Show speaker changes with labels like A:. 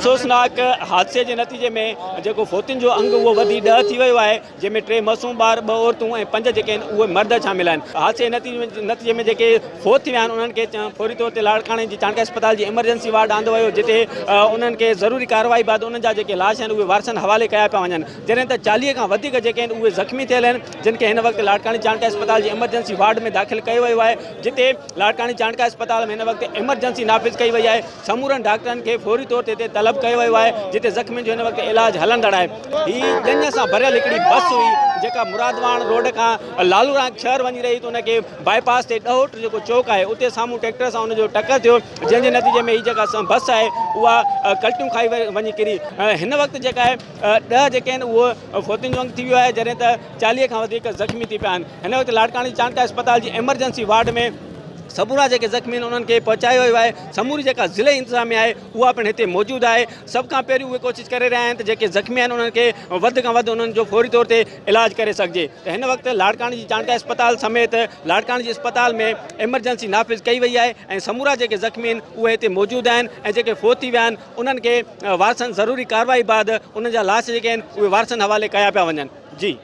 A: अफ़सोसनाक हादसे के नतीजे में जो फोतिन जो अंग वो वधी 10 थी वियो है, जैमें 3 मासूम ॿार 2 औरतूं ऐं 5 जेके आहिनि उहे मर्द शामिल आहिनि। हादसे नतीजे में जेके फोत थिया आहिनि उन्हनि खे फौरी तौर ते लाड़काणे जी चाणका अस्पताल जी एमरजेंसी वार्ड आंदो वियो, जिते उन्हनि खे ज़रूरी कार्रवाई बाद उन्हनि जा जेके लाश आहिनि उहे वारसनि हवाले कया पिया वञनि। जॾहिं त 40 खां वधीक जेके आहिनि उहे ज़ख़्मी थियल आहिनि, जिन खे हिन वक़्तु लाड़काणे चाणका अस्पताल जी एमरजेंसी वार्ड में दाख़िल कयो वियो आहे, जिते लाड़काणे चाणका अस्पताल में हिन वक़्तु एमरजेंसी नाफ़िज़ कई वई आहे। समूरनि डॉक्टरनि खे फौरी तौर ते तलब कयो वियो आहे, जिते ज़ख़्मियुनि जो हिन वक़्तु इलाज हलंदड़ आहे। हीअ ॼञ सां भरियल हिकिड़ी बस हुई जेका मुरादवान रोड खां लालूराम शहर वञी रही, तो उनखे बाईपास ते ॾहोट जेको चौक आहे उते साम्हूं ट्रैक्टर सां उनजो टकर थियो, जंहिंजे नतीजे में हीअ जेका बस आहे उहा कल्टियूं खाई वञी किरी। हिन वक़्तु जेका आहे 10 जेके आहिनि उहो फोतिन जो अंग थी वियो आहे, जॾहिं त 40 खां वधीक ज़ख़्मी थी पिया आहिनि। हिन वक़्तु लाड़काणे चाणका अस्पताल जी एमरजेंसी वार्ड में समूरा जेके ज़ख़्मी आहिनि उन्हनि खे पहुचायो वियो आहे। समूरी जेका ज़िले इंतज़ामिया आहे उहा पिणु हिते मौजूदु आहे। सभ खां पहिरियों उहे कोशिशि करे रहिया आहिनि त जेके ज़ख़्मी आहिनि उन्हनि खे वधि खां वधि उन्हनि जो फौरी तौर ते इलाज करे सघिजे। त हिन वक़्तु लाड़काणे जी चाणका अस्पताल समेत लाड़काणे जी अस्पताल में एमरजेंसी नाफ़िज़ कई वई आहे ऐं समूरा जेके ज़ख़्मी आहिनि उहे हिते मौजूदु आहिनि ऐं जेके फोत थी विया आहिनि उन्हनि खे वारसनि ज़रूरी कार्रवाई बाद उन्हनि जा लाश जेके आहिनि उहे वारसनि हवाले कया पिया वञनि। जी।